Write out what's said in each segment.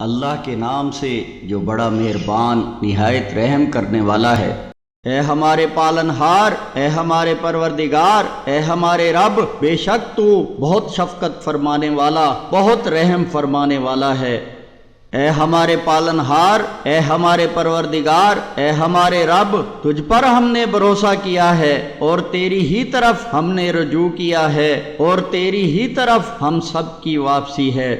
اللہ کے نام سے جو بڑا مہربان نہایت رحم کرنے والا ہے۔ اے ہمارے پالنہار، اے ہمارے پروردگار، اے ہمارے رب، بے شک تو بہت شفقت فرمانے والا، بہت رحم فرمانے والا ہے۔ اے ہمارے پالنہار، اے ہمارے پروردگار، اے ہمارے رب، تجھ پر ہم نے بھروسہ کیا ہے اور تیری ہی طرف ہم نے رجوع کیا ہے اور تیری ہی طرف ہم سب کی واپسی ہے۔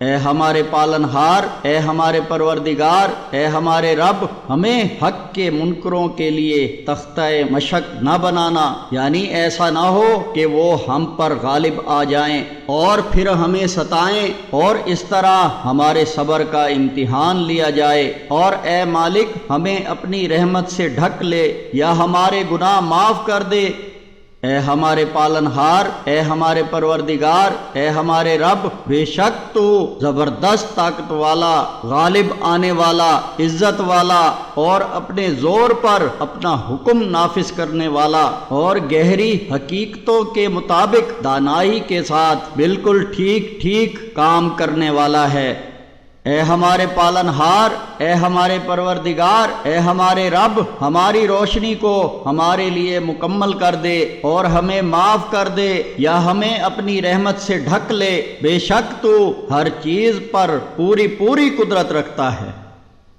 اے ہمارے پالنہار، اے ہمارے پروردگار، اے ہمارے رب، ہمیں حق کے منکروں کے لیے تختہ مشق نہ بنانا، یعنی ایسا نہ ہو کہ وہ ہم پر غالب آ جائیں اور پھر ہمیں ستائیں اور اس طرح ہمارے صبر کا امتحان لیا جائے۔ اور اے مالک، ہمیں اپنی رحمت سے ڈھک لے یا ہمارے گناہ معاف کر دے۔ اے ہمارے پالنہار، اے ہمارے پروردگار، اے ہمارے رب، بے شک تو زبردست طاقت والا، غالب آنے والا، عزت والا اور اپنے زور پر اپنا حکم نافذ کرنے والا اور گہری حقیقتوں کے مطابق دانائی کے ساتھ بالکل ٹھیک ٹھیک کام کرنے والا ہے۔ اے ہمارے پالنہار، اے ہمارے پروردگار، اے ہمارے رب، ہماری روشنی کو ہمارے لیے مکمل کر دے اور ہمیں معاف کر دے یا ہمیں اپنی رحمت سے ڈھک لے، بے شک تو ہر چیز پر پوری قدرت رکھتا ہے۔